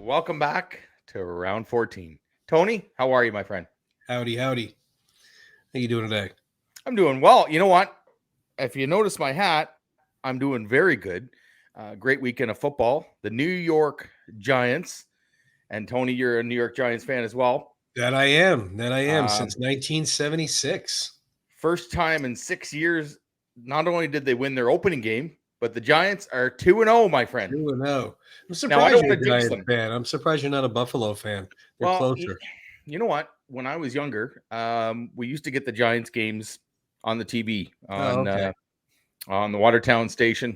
welcome back to round 14. Tony, how are you, my friend? Howdy, howdy. How you doing today? I'm doing well. You know what? If you notice my hat, I'm doing very good. Great weekend of football. The New York Giants, and Tony, you're a New York Giants fan as well. That I am. Um, Since 1976. First time in 6 years, not only did they win their opening game, but the Giants are 2-0, my friend. 2-0. I'm Now, I surprised don't you're want a to jinx Giants them. fan. I'm surprised you're not a Buffalo fan. They're Well, closer. you know what? When I was younger, we used to get the Giants games on the TV Okay. On the Watertown station,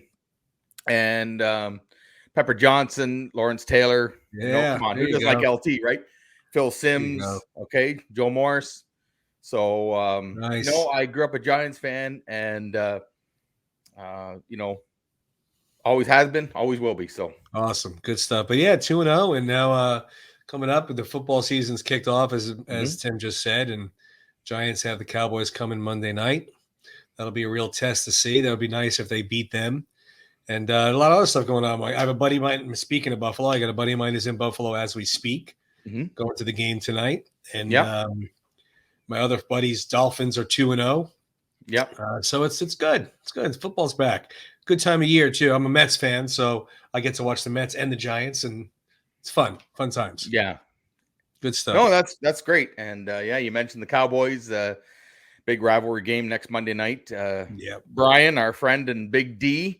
and Pepper Johnson, Lawrence Taylor. Yeah, Come on, there who you does like go. LT, right? Phil There you go. Simms, okay, Joe Morris. So Nice. I grew up a Giants fan, and always has been, always will be. So Awesome. Good stuff. But yeah, 2-0. And now coming up, the football season's kicked off, as mhm. Tim just said. And Giants have the Cowboys coming Monday night. That'll be a real test to see. That would be nice if they beat them. And a lot of other stuff going on. I have a buddy of mine, speaking of Buffalo, I got a buddy of mine who's in Buffalo as we speak, going to the game tonight. And Yep, my other buddies, Dolphins, are 2-0. yep. So it's good. It's good. Football's back. Good time of year, too. I'm a Mets fan, so I get to watch the Mets and the Giants, and it's fun. Fun times. Yeah. Good No, stuff. that's great. And yeah, you mentioned the Cowboys. Big rivalry game next Monday night. Yeah. Brian, our friend, and Big D,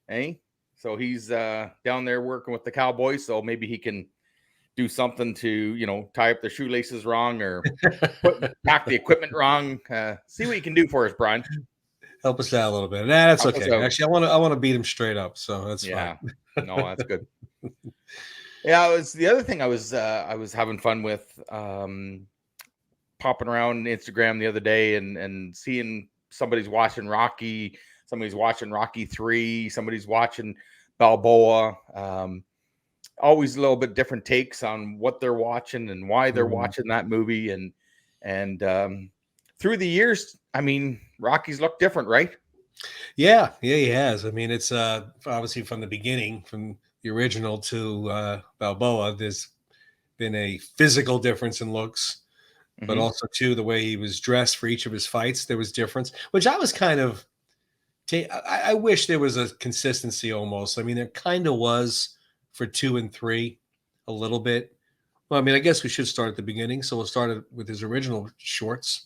hey, so he's down there working with the Cowboys. So maybe he can do something to tie up the shoelaces wrong or pack the equipment wrong. See what you can do for us, Brian. Help us out a little bit. Nah, that's Help us okay. out. Actually, I want to beat him straight up, so that's Yeah, fine. no, that's good. Yeah, it was the other thing I was having fun with. Popping around Instagram the other day and seeing somebody's watching Rocky, somebody's watching Rocky 3, somebody's watching Balboa. Always a little bit different takes on what they're watching and why they're watching that movie. And through the years, I mean, Rocky's looked different, right? Yeah, he has. I mean, it's obviously from the beginning, from the original to Balboa, there's been a physical difference in looks, but also too the way he was dressed for each of his fights. There was difference, which I was kind of. I wish there was a consistency almost. I mean, there kind of was for 2 and 3, a little bit. Well, I mean, I guess we should start at the beginning. So we'll start with his original shorts.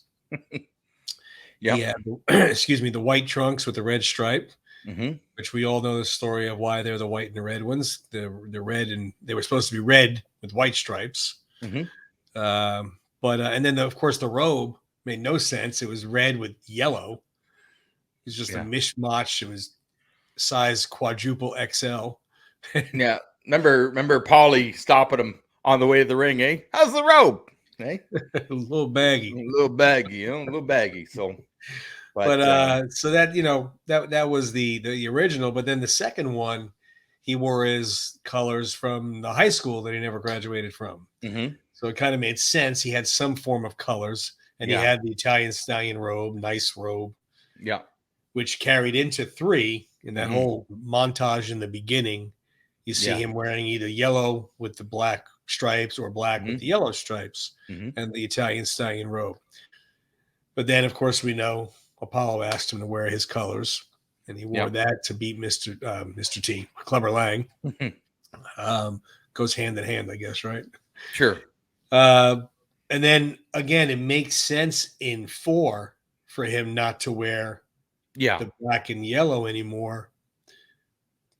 Yeah. He had, excuse me, the white trunks with the red stripe, Mm-hmm. which we all know the story of why they're the white and the red ones. The red, and they were supposed to be red with white stripes. Mm-hmm. But and then of course the robe made no sense. It was red with yellow. It was just a mishmash. It was size quadruple XL. Yeah. Remember Paulie stopping him on the way to the ring, eh? How's the robe? Hey? A little baggy. A little baggy, a little baggy. So but so that that was the original, but then the second one, he wore his colors from the high school that he never graduated from. mm-hmm. So it kind of made sense. He had some form of colors, and he had the Italian stallion robe, nice robe. Yeah. Which carried into 3 in that whole montage in the beginning. You see him wearing either yellow with the black stripes or black with the yellow stripes and the Italian stallion robe. But then, of course, we know Apollo asked him to wear his colors, and he wore that to beat Mr. T, Clubber Lang. Goes hand in hand, I guess, right? Sure. And then, again, it makes sense in 4 for him not to wear the black and yellow anymore,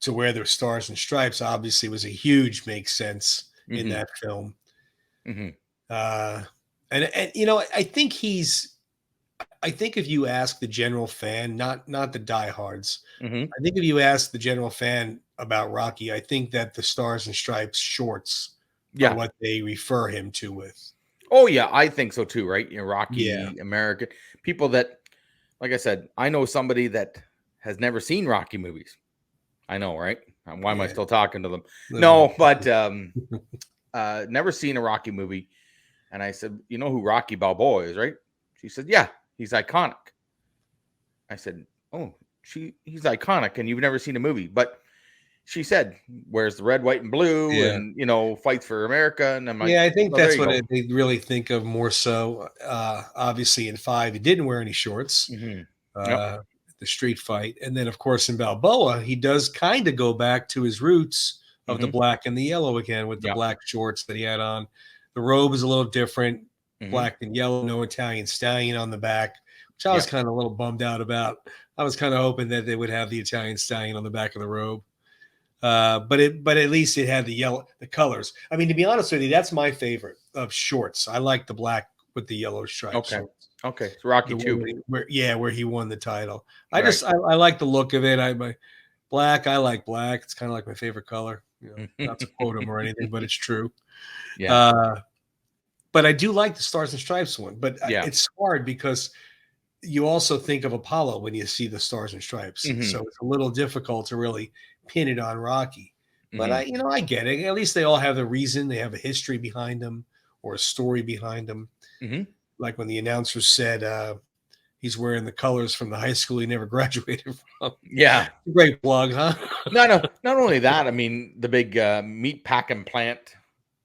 to wear their stars and stripes. Obviously was a huge makes sense in that film. And I think if you ask the general fan, not the diehards, I think if you ask the general fan about Rocky, I think that the stars and stripes shorts are what they refer him to with. Oh yeah, I think so too, right? Rocky, American people that, like I said, I know somebody that has never seen Rocky movies. I know, right? Why am I still talking to them? No, but never seen a Rocky movie. And I said, you know who Rocky Balboa is, right? She said, yeah, he's iconic. I said, oh, he's iconic, and you've never seen a movie. But she said wears the red, white, and blue, Yeah. and fights for America. And I'm like, Yeah, I think well, there that's you what go. they really think of more so. Obviously, in 5, he didn't wear any shorts. Yep. The street fight, and then of course in Balboa, he does kind of go back to his roots of the black and the yellow again with the Yep. black shorts that he had on. The robe is a little different, Mm-hmm. black and yellow, no Italian stallion on the back, which I was kind of a little bummed out about. I was kind of hoping that they would have the Italian stallion on the back of the robe. But at least it had the colors. I mean, to be honest with you, that's my favorite of shorts. I like the black with the yellow stripes. Okay. It's Rocky 2. Where he won the title. I like the look of it. I like black. It's kind of like my favorite color. Not to quote him or anything, but it's true. Yeah. But I do like the Stars and Stripes one. But it's hard because you also think of Apollo when you see the Stars and Stripes. So it's a little difficult to really pin it on Rocky. But I get it. At least they all have a reason. They have a history behind them or a story behind them. Like when the announcer said he's wearing the colors from the high school he never graduated from. Yeah. Great plug, huh? No. Not only that, I mean, the big meat packing plant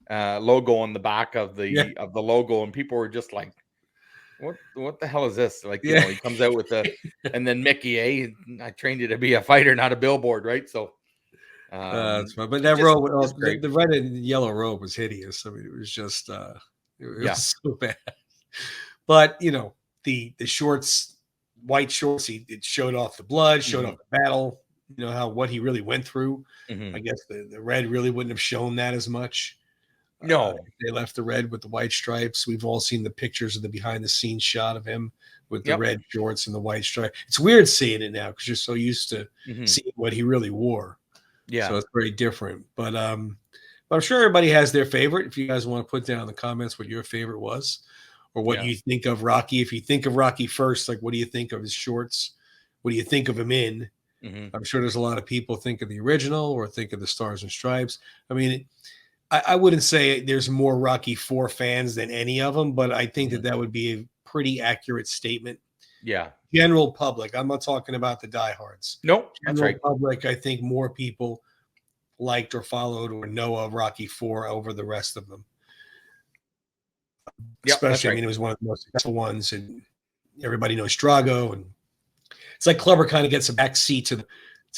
logo on the back of the logo, and people were just like, what the hell is this? Like, he comes out with and then Mickey, I trained you to be a fighter, not a billboard, right? So that's fun. But that robe, the red and yellow robe was hideous. I mean, it was just it was so bad. But the shorts, white shorts, it showed off the blood, showed off the battle. What he really went through. I guess the red really wouldn't have shown that as much. No, they left the red with the white stripes. We've all seen the pictures of the behind the scenes shot of him with the red shorts and the white stripe. It's weird seeing it now because you're so used to seeing what he really wore. Yeah, so it's very different. But I'm sure everybody has their favorite. If you guys want to put down in the comments what your favorite was, or what you think of Rocky. If you think of Rocky first, like what do you think of his shorts? What do you think of him in? I'm sure there's a lot of people think of the original or think of the Stars and Stripes. I mean, I wouldn't say there's more Rocky IV fans than any of them, but I think that would be a pretty accurate statement. Yeah. General public. I'm not talking about the diehards. Nope. General that's right. public, I think more people liked or followed or know of Rocky IV over the rest of them. Especially, I mean, it was one of the most successful ones, and everybody knows Drago, and it's like Clubber kind of gets a back seat to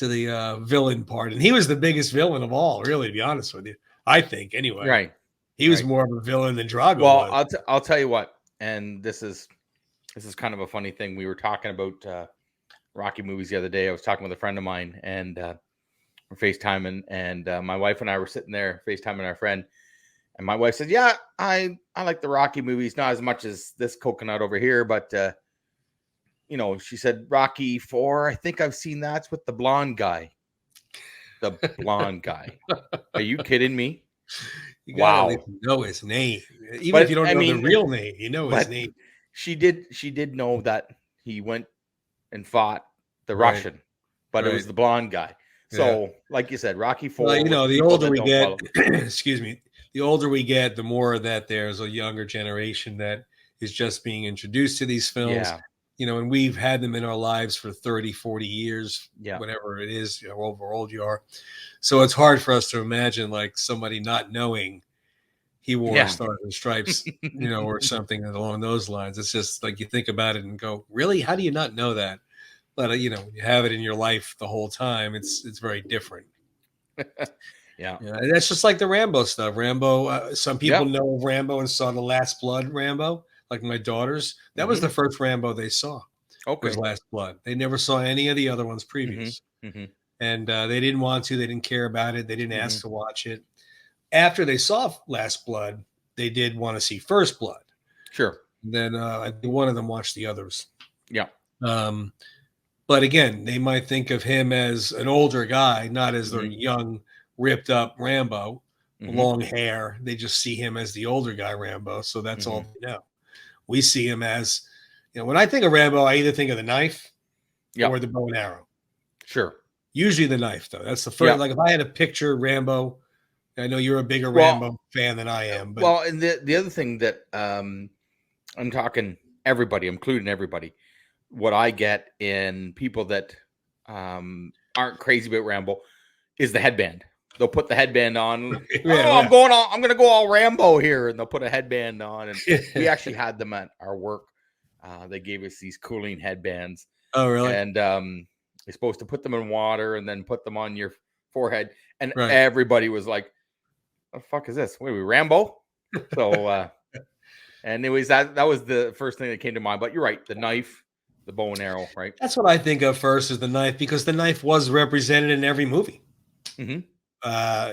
the villain part, and he was the biggest villain of all, really, to be honest with you. I think, anyway. Right. He was more of a villain than Drago was. Well, I'll tell you what, and this is kind of a funny thing. We were talking about Rocky movies the other day. I was talking with a friend of mine, and we're FaceTiming, and my wife and I were sitting there FaceTiming our friend. And my wife said, yeah, I like the Rocky movies, not as much as this coconut over here. But, she said, Rocky IV, I think I've seen that's with the blonde guy. The blonde guy. Are you kidding me? You gotta know his name. Even if you don't know the real name, you know his name. She did know that he went and fought the Russian, but it was the blonde guy. So, like you said, Rocky IV. Well, the older we get, excuse me, the older we get, the more that there's a younger generation that is just being introduced to these films. And we've had them in our lives for 30, 40 years, whatever it is, however old you are. So it's hard for us to imagine like somebody not knowing he wore Stars and Stripes, or something along those lines. It's just like you think about it and go, really? How do you not know that? But, when you have it in your life the whole time, it's very different. Yeah, that's just like the Rambo stuff. Rambo, some people know of Rambo and saw the Last Blood Rambo, like my daughters. That was the first Rambo they saw. Was Last Blood. They never saw any of the other ones previous. And they didn't want to. They didn't care about it. They didn't ask to watch it. After they saw Last Blood, they did want to see First Blood. Sure. And then I think one of them watched the others. Yeah. But again, they might think of him as an older guy, not as the young, ripped up Rambo, long hair. They just see him as the older guy Rambo. So that's all they know. We see him as, when I think of Rambo, I either think of the knife or the bow and arrow. Sure. Usually the knife, though. That's the first. Like if I had to picture Rambo, I know you're a bigger Rambo fan than I am. But and the other thing that I'm talking everybody, including everybody, what I get in people that aren't crazy about Rambo, is the headband. They'll put the headband on. Yeah, I'm going to go all Rambo here, and they'll put a headband on. And we actually had them at our work. They gave us these cooling headbands. Oh, really? And you're supposed to put them in water and then put them on your forehead. And Right. everybody was like, "What the fuck is this? Wait, we Rambo?" So, and it was that was the first thing that came to mind. But you're right, the knife, the bow and arrow, right? That's what I think of first, is the knife, because the knife was represented in every movie. Mm-hmm.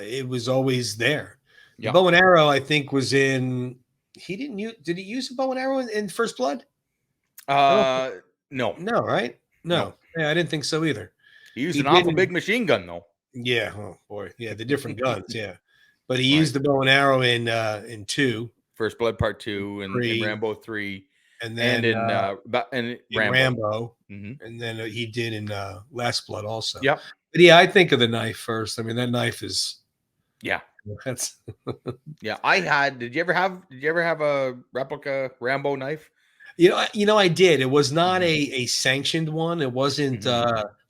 It was always there. The Yeah. bow and arrow, I think, was in. He didn't use. Did he use a bow and arrow in First Blood? No. No, right? No. Yeah, I didn't think so either. He used an awful big machine gun, though. Yeah. Oh boy. Yeah, the different guns. Yeah, but he used the bow and arrow in 2, First Blood Part 2, and in Rambo 3, and then in Rambo, mm-hmm. and then he did in Last Blood also. Yeah. But yeah, I think of the knife first. I mean, that knife is. Yeah. That's. Yeah. I had. Did you ever have a replica Rambo knife? You know, I did. It was not a sanctioned one. It wasn't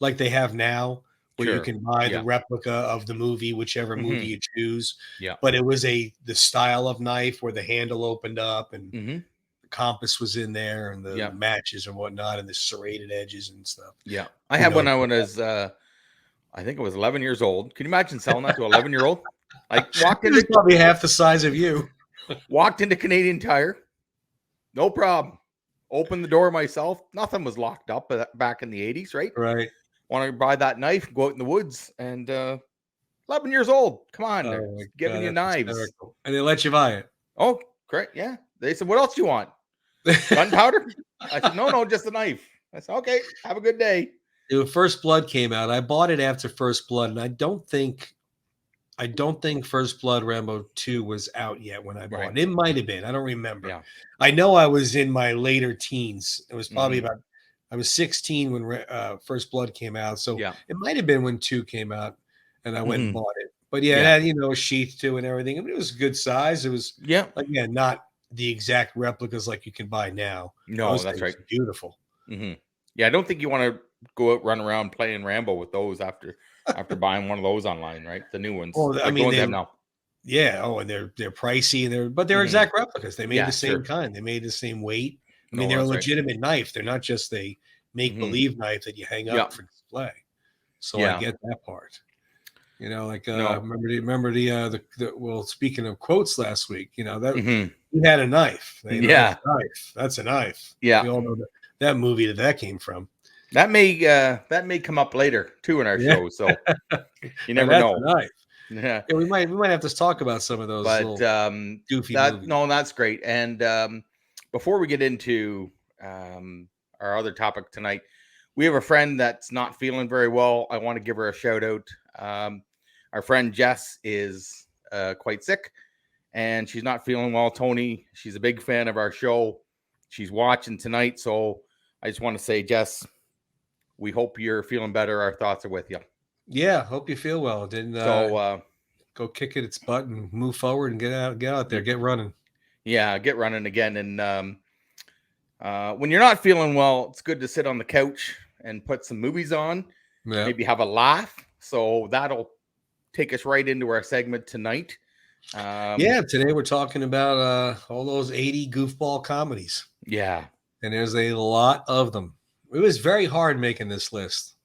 like they have now, where you can buy the replica of the movie, whichever movie you choose. Yeah. But it was the style of knife where the handle opened up and the compass was in there, and the matches and whatnot, and the serrated edges and stuff. Yeah. I had one when I was I think it was 11 years old. Can you imagine selling that to an 11-year-old? Like, walked into probably half the size of you. Walked into Canadian Tire. No problem. Opened the door myself. Nothing was locked up back in the 80s, right? Right. Want to buy that knife, go out in the woods, and 11 years old. Come on, they're giving you knives. Hysterical. And they let you buy it. Oh, great. Yeah. They said, "What else do you want? Gunpowder?" I said, No, just a knife. I said, "Okay, have a good day." When First Blood came out, I bought it after First Blood, and I don't think First Blood Rambo 2 was out yet when I bought it. It might have been. I don't remember. Yeah. I know I was in my later teens. It was probably I was 16 when First Blood came out. So it might have been when 2 came out, and I went and bought it. But it had, a sheath too and everything. I mean, it was a good size. It was, again, not the exact replicas like you can buy now. No, that's right. Beautiful. Mm-hmm. Yeah, I don't think you want to go out, run around playing Rambo with those after buying one of those online, right? The new ones. Well, I mean, they have now. Yeah. Oh, and they're pricey, but they're exact replicas. They made the same kind. They made the same weight. I mean, they're a legitimate knife. They're not just a make-believe knife that you hang up for display. So I get that part. Remember the well, speaking of quotes last week, that you had a knife. That's a knife. Yeah. We all know that movie that came from. That may come up later too in our show. So you never know. Knife. Yeah, we might have to talk about some of those little goofy movies. No, that's great. And before we get into our other topic tonight, we have a friend that's not feeling very well. I want to give her a shout out. Our friend Jess is quite sick, and she's not feeling well. Tony, she's a big fan of our show. She's watching tonight, so I just want to say, Jess, we hope you're feeling better. Our thoughts are with you. Yeah, hope you feel well. Go kick its butt and move forward and get out there, get running. Yeah, get running again. And when you're not feeling well, it's good to sit on the couch and put some movies on. Yeah. Maybe have a laugh. So that'll take us right into our segment tonight. Today we're talking about all those 80 goofball comedies. Yeah. And there's a lot of them. It was very hard making this list.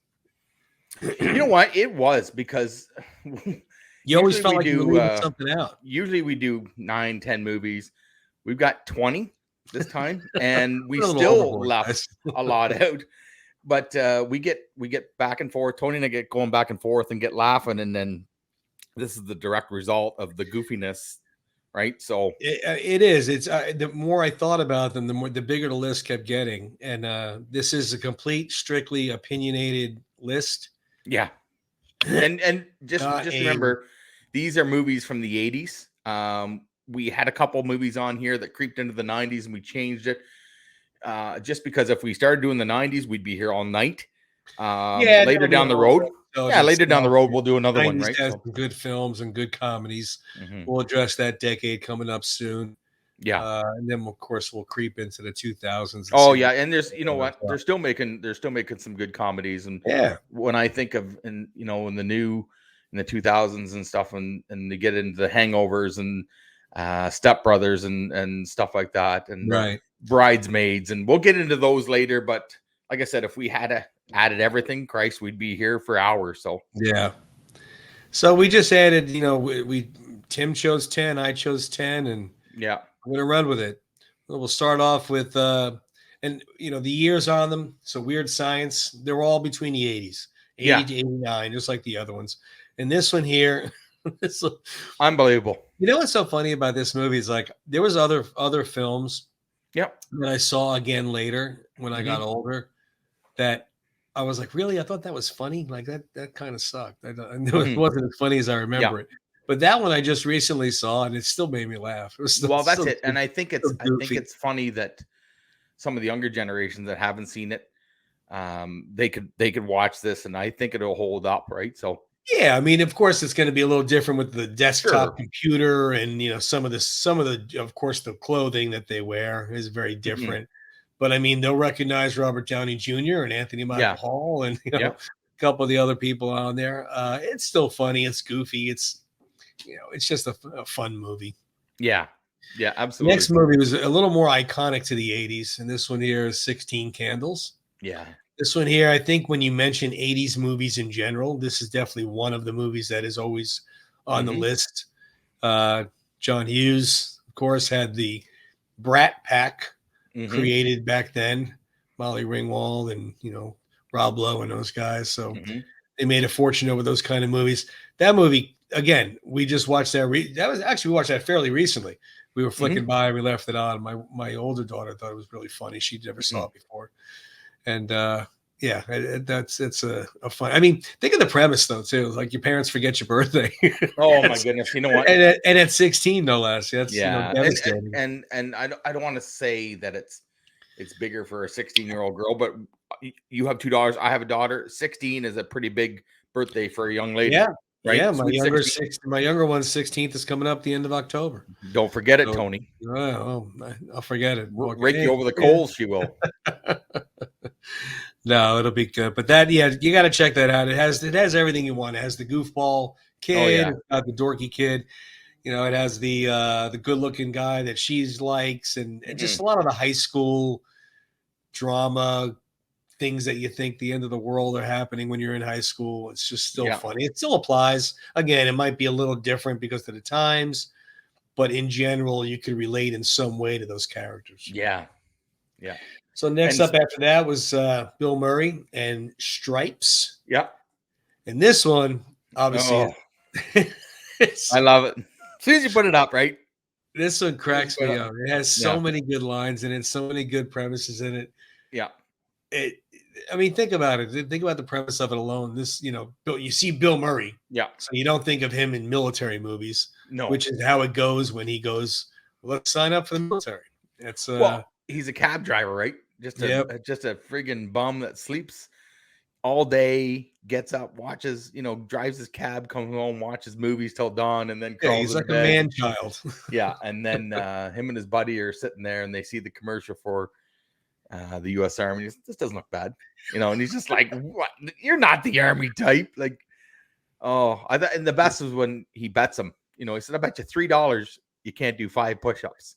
You know what? It was, because you always felt like you were leaving something out. Usually we do 9-10 movies. We've got 20 this time, and we still left a lot out. But we get back and forth. Tony and I get going back and forth and get laughing, and then this is the direct result of the goofiness, right? So it is. It's the more I thought about them, the bigger the list kept getting. And this is a complete, strictly opinionated list. Yeah, and just remember, these are movies from the 80s. We had a couple movies on here that creeped into the 90s, and we changed it. Just because if we started doing the 90s, we'd be here all night. Later down the road. Later down the road, we'll do another one, right? Has some good films and good comedies. We'll address that decade coming up soon. Yeah. And then of course we'll creep into the 2000s. Oh yeah. And there's, what, they're still making some good comedies. And when I think of, in the new in the 2000s and stuff, and they get into the Hangovers and Step Brothers and stuff like that, and Right. Bridesmaids, and we'll get into those later. But like I said, if we had added everything, Christ, we'd be here for hours. So yeah. So we just added, we Tim chose 10, I chose 10, and yeah, I'm gonna run with it. We'll start off with and the years on them. So Weird Science, they're all between the 80s, 80 to 89, just like the other ones. And this one here, this unbelievable. You know what's so funny about this movie is like there was other films Yep. that I saw again later when I got older that I was like, really? I thought that was funny. Like that kind of sucked. I knew it wasn't as funny as I remember it. But that one I just recently saw and it still made me laugh. It was still, well, that's it. And I think goofy. it's funny that some of the younger generations that haven't seen it, they could watch this, and I think it'll hold up, right? So yeah, I mean, of course, it's going to be a little different with the desktop computer, and some of the, of course, the clothing that they wear is very different. But I mean, they'll recognize Robert Downey Jr. and Anthony Michael Hall, and a couple of the other people on there. It's still funny. It's goofy. It's it's just a fun movie. Yeah, absolutely. Next movie was a little more iconic to the '80s, and this one here is 16 Candles. Yeah. This one here, I think when you mention 80s movies in general, this is definitely one of the movies that is always on the list. John Hughes, of course, had the Brat Pack created back then. Molly Ringwald and, Rob Lowe and those guys. So they made a fortune over those kind of movies. That movie, again, we just watched that. We watched that fairly recently. We were flicking by, we left it on. My older daughter thought it was really funny. She never saw it before. And it's a fun. I mean, think of the premise though too. Like your parents forget your birthday. Oh my goodness! You know what? And at 16, no less. That's devastating. And I don't want to say that it's bigger for a 16-year-old girl, but you have 2 daughters. I have a daughter. 16 is a pretty big birthday for a young lady. Yeah. Right? Yeah, my younger one's 16th is coming up the end of October. Don't forget it, Tony. I'll forget it. Rake you over the coals, she will. No, it'll be good. But that, you got to check that out. It has everything you want. It has the goofball kid, it's got the dorky kid. It has the good-looking guy that she likes, and just a lot of the high school drama things that you think the end of the world are happening when you're in high school. It's just still funny. It still applies. Again, it might be a little different because of the times, but in general, you could relate in some way to those characters. Yeah. So next up after that was Bill Murray and Stripes. Yeah. And this one, obviously, I love it. As soon as you put it up, right? This one cracks me up. It has so many good lines in it, so many good premises in it. Yeah. I mean, think about it. Think about the premise of it alone. This, you see Bill Murray. Yeah. So you don't think of him in military movies. No. Which is how it goes when he goes, let's sign up for the military. It's he's a cab driver, right? Just a friggin' bum that sleeps all day, gets up, watches, drives his cab, comes home, watches movies till dawn, and then crawls he's in like bed. A man child. Yeah. And then him and his buddy are sitting there and they see the commercial for the U.S. Army. This doesn't look bad, and he's just like, "What? You're not the Army type." Like, and the best was when he bets him. He said, "I bet you $3 you can't do 5 push-ups,"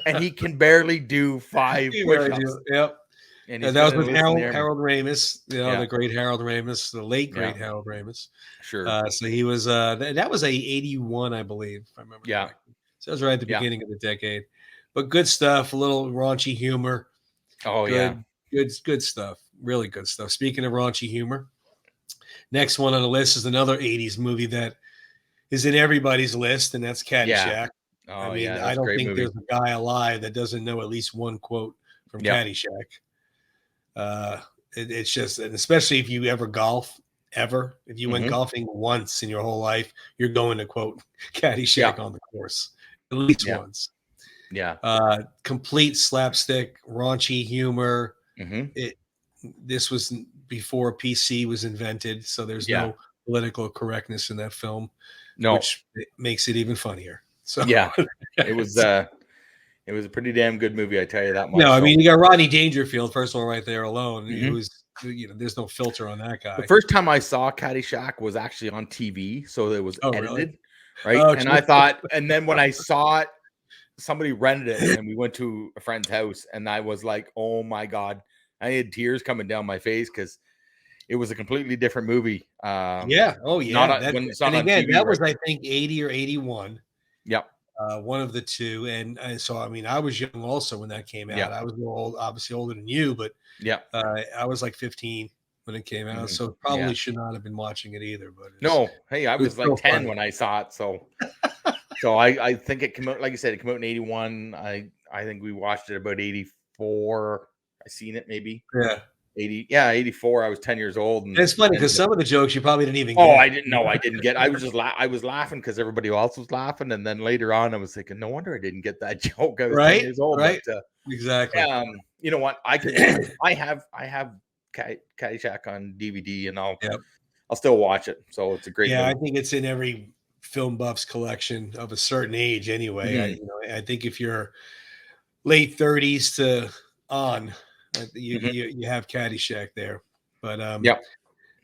and he can barely do 5 push-ups. Yep. And that was with Harold Ramis, the great Harold Ramis, the late great Harold Ramis. Sure. So he was that was a 81, I believe, if I remember correctly. So that was right at the beginning of the decade. But good stuff, a little raunchy humor. Oh, good stuff. Really good stuff. Speaking of raunchy humor, next one on the list is another 80s movie that is in everybody's list, and that's Caddyshack. Yeah. Oh, I mean, I don't think there's a guy alive that doesn't know at least one quote from Caddyshack. It's just, and especially if you ever golf, if you went golfing once in your whole life, you're going to quote Caddyshack on the course at least once. Yeah. Complete slapstick, raunchy humor. This was before PC was invented, so there's no political correctness in that film. No, which makes it even funnier. So it It was a pretty damn good movie, I tell you that much. No, I So, mean, you got Rodney Dangerfield, first of all, right there alone. Mhm. Who's, there's no filter on that guy. the first time I saw Caddyshack was actually on TV, so it was edited, really? right? Oh, And I thought, and then when I saw it, somebody rented it, and we went to a friend's house, and I was like, "Oh my god!" I had tears coming down my face because it was a completely different movie. yeah. Oh, yeah. Not when it's not on again, TV, that was, right? I think, 80 or 81. Yep. One of the two. And so, I mean, I was young also when that came out. Yeah. I was a little old, obviously older than you, but Yeah. I was like 15 when it came out. Mhm. So probably Yeah. should not have been watching it either. But No, hey, I was like so 10 funny. when I saw it, so I think it came out, like you said, it came out in 81. I think we watched it about 84. I seen it maybe Yeah. 84. I was 10 years old, and It's funny because some of the jokes you probably didn't even oh, get. I didn't know. I didn't get. I was just I was laughing because everybody else was laughing, and then later on, I was thinking, no wonder I didn't get that joke. I was 10 years old, right, but exactly. you know what? I have Caddyshack on DVD, and I'll still watch it. So it's a great. Yeah, movie. I think it's in every film buff's collection of a certain age. Anyway, I think if you're late 30s to on, you have Caddyshack there. But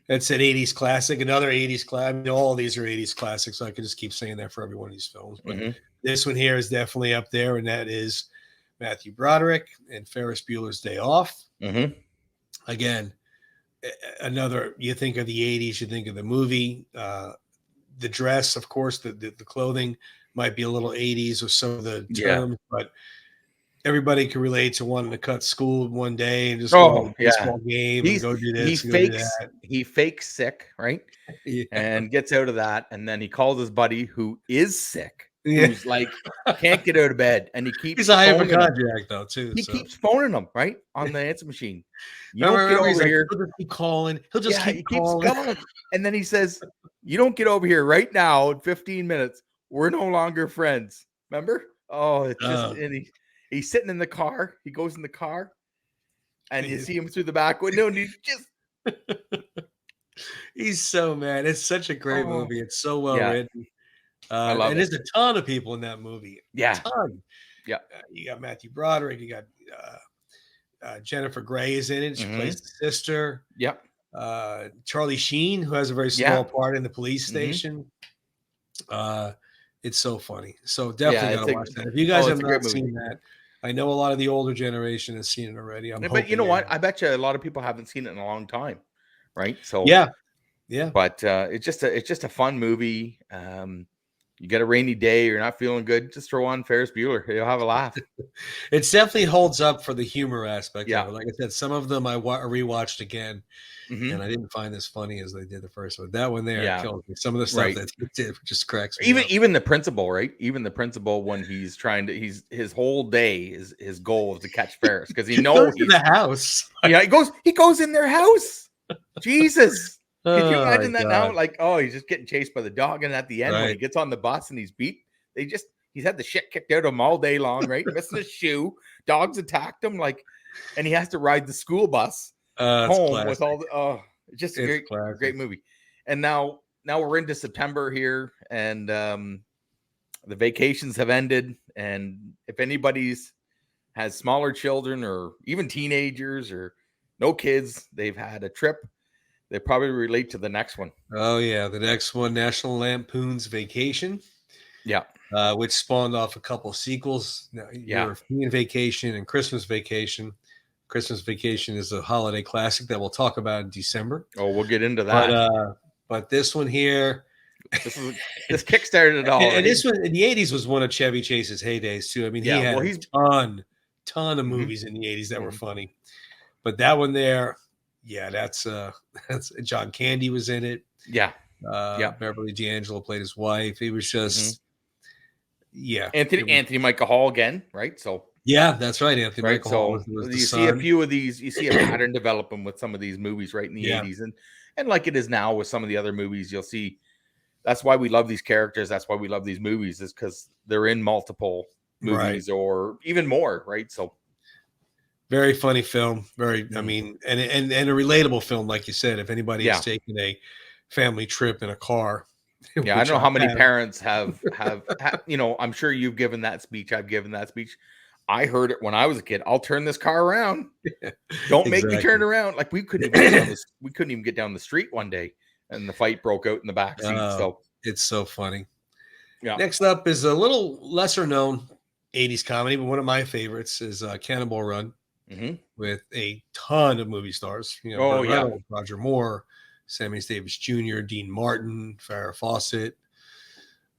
that's an 80s classic. Another 80s classic. I mean, all of these are 80s classics. So I could just keep saying that for every one of these films. But this one here is definitely up there, and that is Matthew Broderick and Ferris Bueller's Day Off. Again, another, you think of the 80s, you think of the movie. The dress, of course, the clothing might be a little 80s with some of the terms, but everybody can relate to wanting to cut school one day and just go to a baseball game and go do this. He fakes sick, right? And gets out of that, and then he calls his buddy who is sick, who's like can't get out of bed, and he's a hypochondriac though too. He keeps phoning him right on the answer machine. You don't get over here. He'll just keep calling. He'll just keep calling. And then he says, "You don't get over here right now in 15 minutes. We're no longer friends." Remember? Oh, it's just and he's sitting in the car. He goes in the car, and you see him through the back window, and he's just he's so mad. It's such a great movie. It's so well written. I love it. There's a ton of people in that movie. Yeah. A ton. Yeah. You got Matthew Broderick. You got Jennifer Grey is in it. She plays the sister. Yep. Charlie Sheen, who has a very small part in the police station. It's so funny. So definitely gotta watch that. If you guys have not seen that, I know a lot of the older generation has seen it already. But you know what? I bet you a lot of people haven't seen it in a long time, right? So yeah. But it's just a fun movie. You get a rainy day, you're not feeling good, just throw on Ferris Bueller. You'll have a laugh. It definitely holds up for the humor aspect of it. Like I said, some of them I rewatched again, and I didn't find as funny as they did the first one. That one there killed me. Some of the stuff that he did just cracks me up. Even the principal, right? Even the principal, when he's trying to, his whole day his goal is to catch Ferris because he knows he's in the house. Yeah, he goes in their house. Jesus. Can you imagine that now? Like, he's just getting chased by the dog, and at the end, when he gets on the bus and he's beat, he's had the shit kicked out of him all day long, right? Missing his shoe, dogs attacked him, and he has to ride the school bus home with all the it's just a great movie. And now we're into September here, and the vacations have ended. And if anybody's has smaller children or even teenagers or no kids, they've had a trip. They probably relate to the next one. Oh, yeah. The next one, National Lampoon's Vacation. Yeah. Which spawned off a couple sequels. European Vacation and Christmas Vacation. Christmas Vacation is a holiday classic that we'll talk about in December. Oh, we'll get into that. But this one here. This kickstarted it all. And this one in the 80s was one of Chevy Chase's heydays, too. I mean, he had a ton of movies in the 80s that were funny. But that one there. Yeah, that's John Candy was in it. Yeah. Beverly D'Angelo played his wife. He was just Anthony Michael Hall again, right? So that's right. Anthony Michael Hall was you see a few of these, you see a pattern developing with some of these movies right in the 80s. And like it is now with some of the other movies, you'll see that's why we love these characters, that's why we love these movies, is because they're in multiple movies or even more, right? So very funny film. I mean, and a relatable film, like you said. If anybody has taken a family trip in a car, I don't know how many parents have. I'm sure you've given that speech. I've given that speech. I heard it when I was a kid. I'll turn this car around. Don't make me turn around. Like we couldn't even get down the street one day, and the fight broke out in the back seat. So it's so funny. Yeah. Next up is a little lesser known 80s comedy, but one of my favorites is Cannonball Run, with a ton of movie stars. You know, Burt Reynolds, Roger Moore, Sammy Davis Jr., Dean Martin, Farrah Fawcett,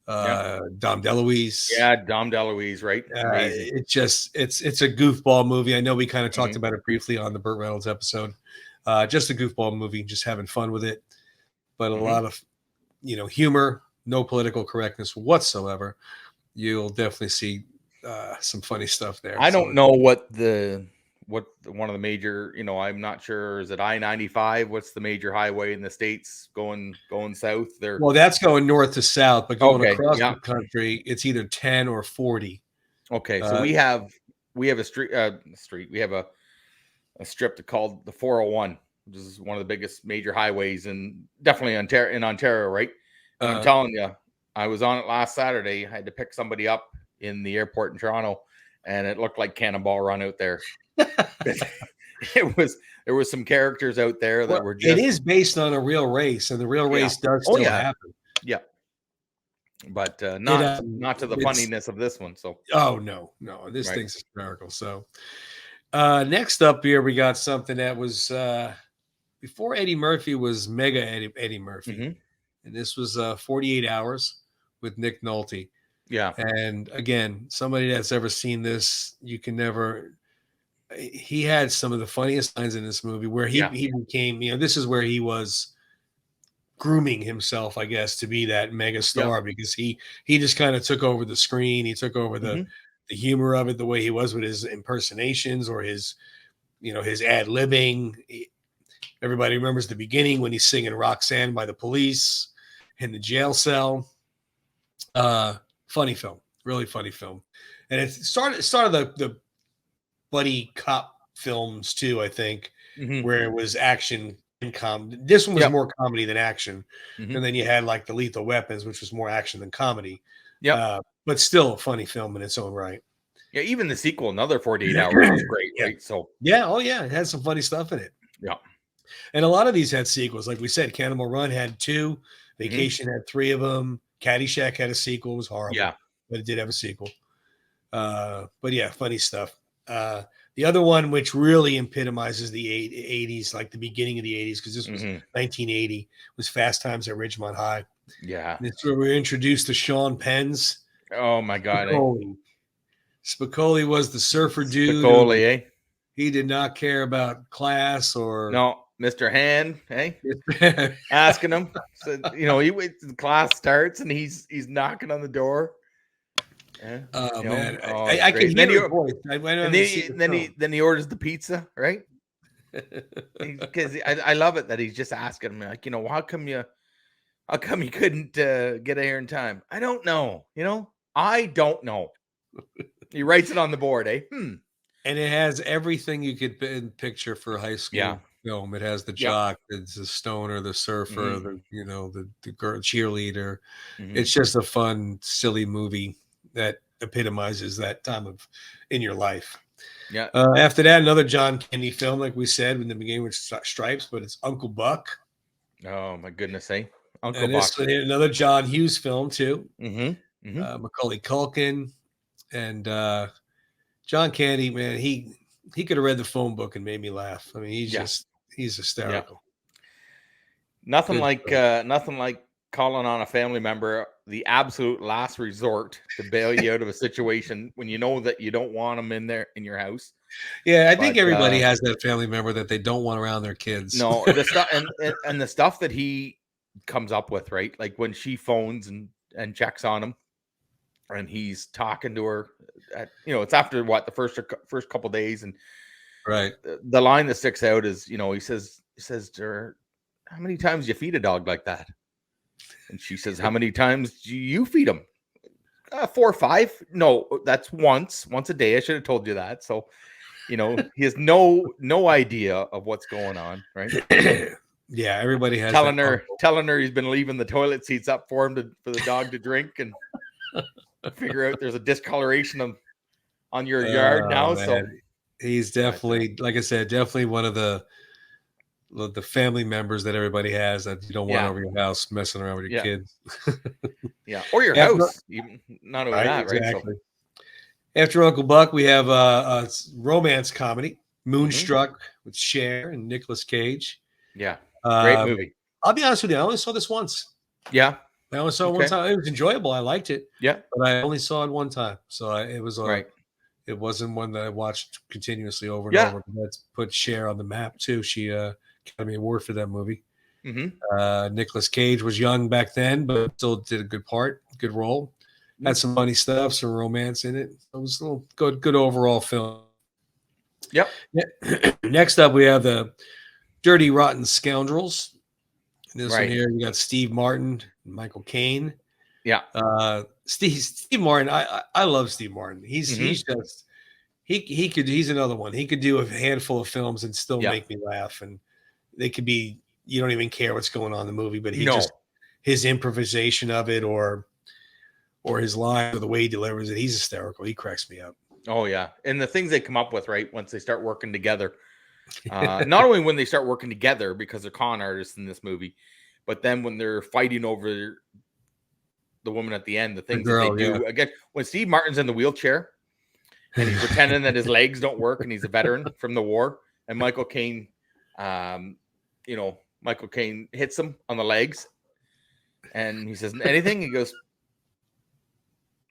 Dom DeLuise. Yeah, Dom DeLuise, right? It's a goofball movie. I know we kind of talked about it briefly on the Burt Reynolds episode. Just a goofball movie, just having fun with it. But a lot of, humor, no political correctness whatsoever. You'll definitely see some funny stuff there. I don't know what one of the major, I'm not sure. Is it I-95? What's the major highway in the States going south there? Well, that's going north to south, but going across the country, it's either 10 or 40. Okay. So we have a street. We have a strip called the 401, which is one of the biggest major highways in definitely in Ontario, right? And I'm telling you, I was on it last Saturday. I had to pick somebody up in the airport in Toronto, and it looked like Cannonball Run out there. There was some characters out there that were just, it is based on a real race, and the real race does still happen. Yeah. But not to the funniness of this one. So no, this thing's hysterical. So next up here we got something that was before Eddie Murphy was mega Eddie Murphy. And this was 48 Hours with Nick Nolte. Yeah. And again, somebody that's ever seen this, he had some of the funniest lines in this movie where he became, this is where he was grooming himself, I guess, to be that mega star, because he just kind of took over the screen. He took over the humor of it, the way he was with his impersonations or his ad-libbing. Everybody remembers the beginning when he's singing Roxanne by the Police in the jail cell. Funny film, really funny film. And it started the buddy cop films too, I think, where it was action and comedy. This one was more comedy than action. And then you had like the Lethal Weapons, which was more action than comedy. But still a funny film in its own right. Yeah, even the sequel, another 48 Hours, was great, right? So it had some funny stuff in it. Yeah. And a lot of these had sequels. Like we said, Cannonball Run had 2, Vacation had 3 of them, Caddyshack had a sequel, it was horrible. Yeah. But it did have a sequel. But yeah, funny stuff. The other one, which really epitomizes the 80s, like the beginning of the 80s, because this was 1980, was Fast Times at Ridgemont High. Yeah. It's where we're introduced to Sean Penn's. Oh, my God. Spicoli was the surfer dude. Spicoli, He did not care about class or... No, Mr. Hand, asking him. So, he waits till the class starts, and he's knocking on the door. Oh man, I can hear your voice. Then he orders the pizza, right? Because I love it that he's just asking him, like, how come you couldn't get here in time? I don't know. I don't know. He writes it on the board, And it has everything you could picture for high school film. It has the jock, it's the stoner, the surfer, the girl cheerleader. It's just a fun, silly movie that epitomizes that time in your life. Yeah. After that, another John Candy film, like we said in the beginning, with Stripes, but it's Uncle Buck. Oh my goodness, Uncle and Buck. Another John Hughes film too. Macaulay Culkin and John Candy. Man, he could have read the phone book and made me laugh. I mean, he's hysterical. Nothing like calling on a family member, the absolute last resort to bail you out of a situation when you know that you don't want them in your house. Yeah, I think everybody has that family member that they don't want around their kids. No, the stuff and the stuff that he comes up with, right? Like when she phones and checks on him, and he's talking to her. It's after the first couple days, and right. The line that sticks out is, he says to her, "How many times do you feed a dog like that?" And she says, "How many times do you feed him?" 4 or 5. No, that's once a day. I should have told you that. So, he has no idea of what's going on, right? Yeah, everybody has telling her he's been leaving the toilet seats up for him for the dog to drink and figure out there's a discoloration on your yard now. Man. So he's definitely, like I said, definitely one of the family members that everybody has that you don't want over your house messing around with your kids. Yeah, or your house, even not only that, right? Exactly. So, after Uncle Buck, we have a romance comedy, Moonstruck, with Cher and Nicolas Cage. Yeah, great movie. I'll be honest with you, I only saw this once. Yeah, I only saw it one time. It was enjoyable. I liked it. Yeah, but I only saw it one time, so it was right. It wasn't one that I watched continuously over and over. That's put Cher on the map too. She Academy Award for that movie. Nicolas Cage was young back then, but still did a good part, good role. Had some funny stuff, some romance in it. It was a little good overall film. Yep. Next up, we have the Dirty Rotten Scoundrels. This one here, you got Steve Martin, Michael Caine. Yeah. Steve Martin. I love Steve Martin. He's just he's another one. He could do a handful of films and still make me laugh, and they could be, you don't even care what's going on in the movie, but just his improvisation of it or his line or the way he delivers it, he's hysterical. He cracks me up. Oh yeah. And the things they come up with, right, once they start working together. Not only when they start working together because they're con artists in this movie, but then when they're fighting over the woman at the end, the things that they do. Again, when Steve Martin's in the wheelchair and he's pretending that his legs don't work and he's a veteran from the war, and Michael Caine, Michael Caine hits him on the legs and he says, anything? He goes,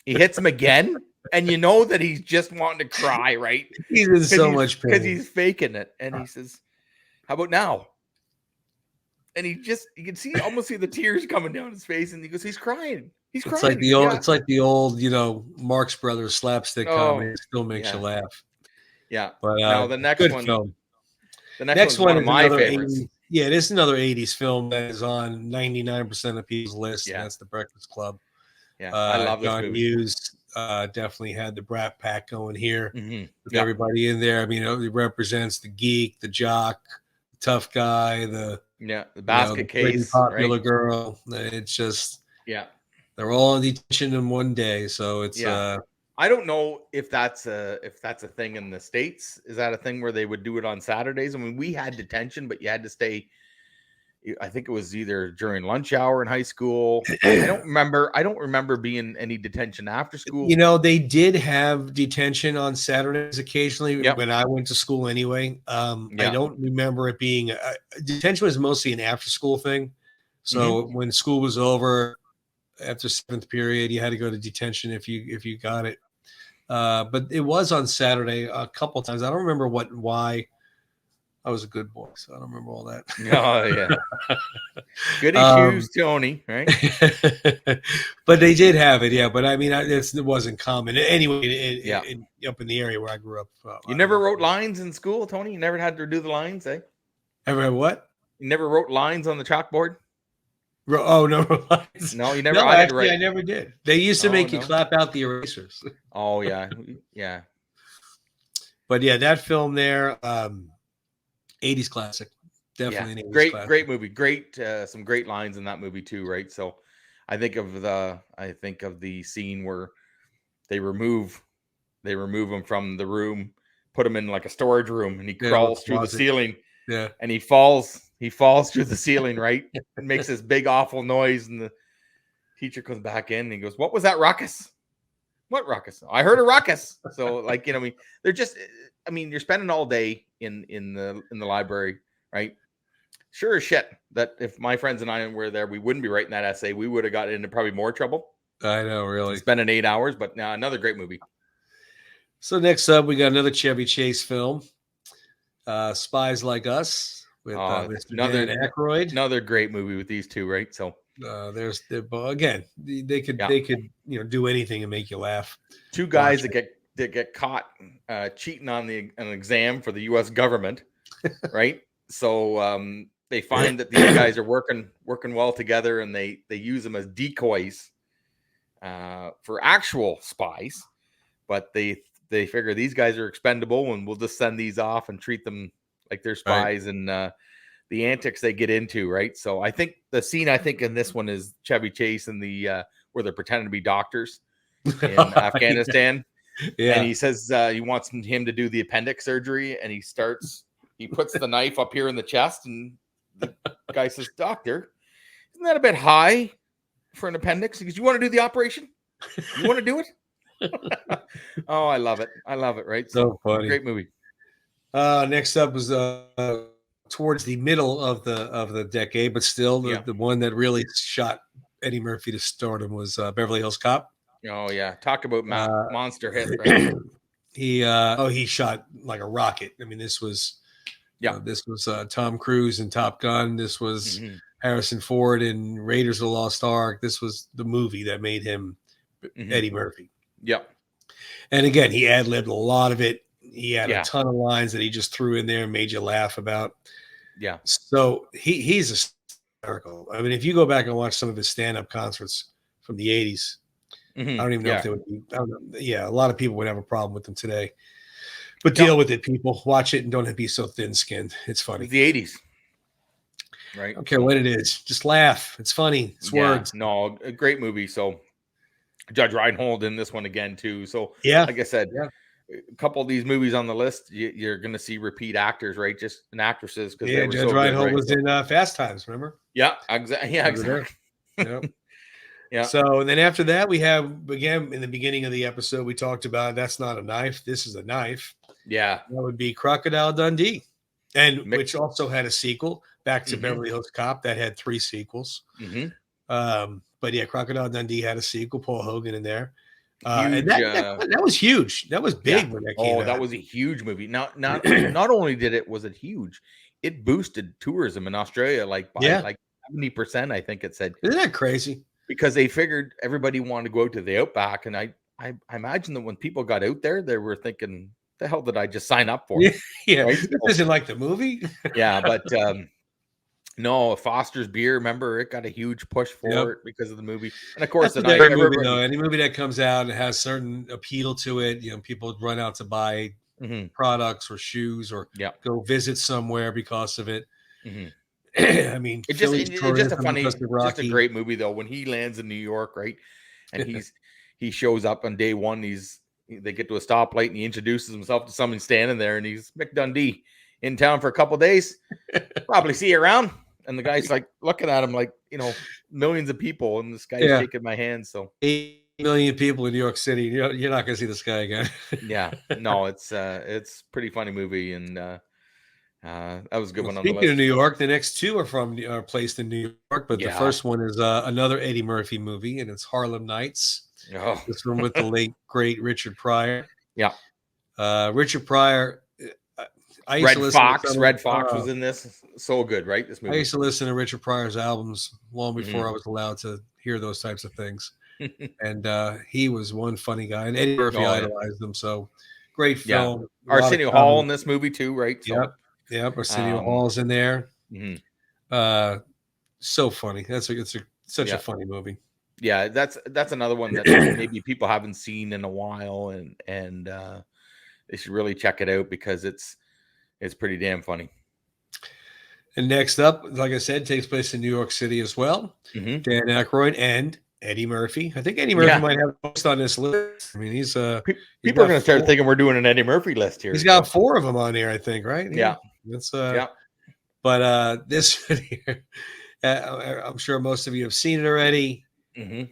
he hits him again. And you know that he's just wanting to cry, right? He's in so much pain. Because he's faking it. And he says, how about now? And you can almost see the tears coming down his face. And he goes, he's crying. He's crying. It's like the old, Marx Brothers slapstick comedy. It still makes you laugh. Yeah. But now the next one. Film. The next one is my favorites. It is another 80s film that is on 99% of people's list. Yeah. That's The Breakfast Club. Yeah. I love this John movie. Hughes definitely had the Brat Pack going here with everybody in there. I mean, it represents the geek, the jock, the tough guy, the basket case, popular girl. It's just they're all in detention in one day. So it's I don't know if that's a thing in the States. Is that a thing where they would do it on Saturdays? I mean, we had detention, but you had to stay. I think it was either during lunch hour in high school. I don't remember being any detention after school. They did have detention on Saturdays occasionally when I went to school anyway. I don't remember it being detention was mostly an after school thing. So when school was over after 7th period, you had to go to detention if you got it. But it was on Saturday a couple times. I don't remember why. I was a good boy, so I don't remember all that. Oh, yeah. Goody shoes, Tony, right? But they did have it, yeah. But I mean, it wasn't common. Anyway, up in the area where I grew up. You never wrote lines in school, Tony? You never had to do the lines, eh? Ever had what? You never wrote lines on the chalkboard? Oh, no lines. No, you never. No, actually, I never did. They used to make you clap out the erasers. Oh, yeah. Yeah. But yeah, that film there, 80s classic, definitely an 80s classic. Great movie, some great lines in that movie too, right? So, I think of the scene where they remove him from the room, put him in like a storage room, and he crawls through the ceiling, and he falls through the ceiling, right? And makes this big awful noise, and the teacher comes back in and he goes, "What was that ruckus? What ruckus? I heard a ruckus." So, they're just. I mean, you're spending all day in the library, right? Sure as shit that if my friends and I were there, we wouldn't be writing that essay. We would have got into probably more trouble. I know, really. Spending 8 hours, but now another great movie. So next up, we got another Chevy Chase film, Spies Like Us with Mr. Dan Aykroyd. Another great movie with these two, right? So again, they could do anything and make you laugh. Two guys that get caught cheating on an exam for the U.S. government, right? So they find that these guys are working well together, and they use them as decoys for actual spies. But they figure these guys are expendable, and we'll just send these off and treat them like they're spies, and the antics they get into, right? So I think the scene in this one is Chevy Chase and where they're pretending to be doctors in Afghanistan. And he says he wants him to do the appendix surgery, and he puts the knife up here in the chest, and the guy says, "Doctor, isn't that a bit high for an appendix?" He goes, "You want to do the operation? You want to do it?" Oh, I love it. I love it. Right. So funny. Great movie. Next up was towards the middle of the decade, but still the one that really shot Eddie Murphy to stardom was Beverly Hills Cop. Oh yeah, talk about monster hit. Right? He shot like a rocket. I mean, this was this was Tom Cruise in Top Gun. This was Harrison Ford in Raiders of the Lost Ark. This was the movie that made him Eddie Murphy. Yep. And again, he ad-libbed a lot of it. He had a ton of lines that he just threw in there and made you laugh about. Yeah. So he's hysterical. I mean, if you go back and watch some of his stand-up concerts from the 80s, I don't even know if they would be. I don't know. Yeah, a lot of people would have a problem with them today. But deal with it, people. Watch it and don't be so thin-skinned. It's funny. The 80s. Right. I don't care what it is. Just laugh. It's funny. It's words. No, a great movie. So Judge Reinhold in this one again, too. So, like I said, a couple of these movies on the list, you're going to see repeat actors, right? Just and actresses. Yeah, Judge Reinhold was in Fast Times, remember? Yeah, exactly. Yeah, exactly. Yeah. So then after that, we have, again, in the beginning of the episode, we talked about That's Not a Knife. This Is a Knife. Yeah. That would be Crocodile Dundee. And which also had a sequel, Back to Beverly Hills Cop. That had 3 sequels. But yeah, Crocodile Dundee had a sequel, Paul Hogan in there. And that was huge. That was big when that came out. That was a huge movie. Not only was it huge, it boosted tourism in Australia like 70%, I think it said. Isn't that crazy? Because they figured everybody wanted to go out to the Outback, and I imagine that when people got out there, they were thinking, "The hell did I just sign up for?" Yeah, right? This isn't like the movie. But no, Foster's beer. Remember, it got a huge push for it because of the movie, and of course, any movie that comes out and has certain appeal to it, people run out to buy products or shoes or go visit somewhere because of it. I mean, it's just a great movie though. When he lands in New York, right, and he shows up on day one, they get to a stoplight and he introduces himself to someone standing there, and he's Mick Dundee in town for a couple of days. Probably see you around. And the guy's like looking at him like, millions of people, and this guy's shaking my hand. So 8 million people in New York City. You're not going to see this guy again. No, it's pretty funny movie, and that was a good one on the list. Speaking of New York, the next 2 are placed in New York, but the first one is another Eddie Murphy movie, and it's Harlem Nights. This one with the late great Richard Pryor. Richard Pryor. Red Fox was in this. So good, right? This movie. I used to listen to Richard Pryor's albums long before I was allowed to hear those types of things. And he was one funny guy. And Eddie Murphy idolized him. So great film. Arsenio Hall in this movie too, right? So, yep. Arsenio Hall's in there. So funny. It's such a funny movie. Yeah, that's another one that maybe people haven't seen in a while, and they should really check it out because it's pretty damn funny. And next up, like I said, takes place in New York City as well. Dan Aykroyd and Eddie Murphy. I think Eddie Murphy might have most on this list. I mean, he's people are going to start thinking we're doing an Eddie Murphy list here. He's got 4 of them on here, I think, right? That's But this here, I'm sure most of you have seen it already. Dan